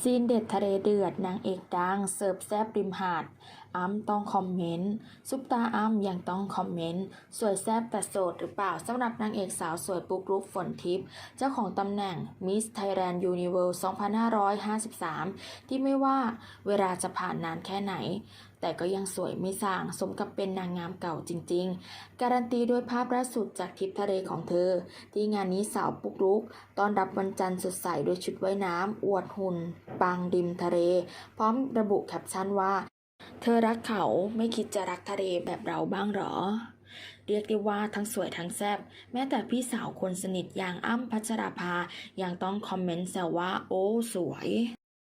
ซีนเด็ดทะเลเดือดนางเอกดังเสิร์ฟแซบริมหาดอ้ำต้องคอมเมนต์ซุปตาอ้ำยังต้องคอมเมนต์สวยแซบแต่โสดหรือเปล่าสำหรับนางเอกสาวสวยปุ๊กลุกฝนทิพย์เจ้าของตำแหน่ง Miss Thailand Universe 2553 ที่ไม่ว่าเวลาจะผ่านนานแค่ไหนแต่ก็ยังสวยไม่ส่างสมกับเป็นนางงามเก่าจริงๆการันตีด้วยภาพล่าสุดจากทริปทะเลของเธอที่งานนี้สาวปุ๊กลุกต้อนรับวันจันทร์สดใสด้วยชุดว่ายน้ำอวดหุ่นปังริมทะเลพร้อมระบุแคปชั่นว่าเธอรักเขาไม่คิดจะรักทะเลแบบเราบ้างหรอเรียกได้ว่าทั้งสวยทั้งแซ่บแม้แต่พี่สาวคนสนิทอย่างอ้ำพัชราภายังต้องคอมเมนต์แซวว่าโอ้สวย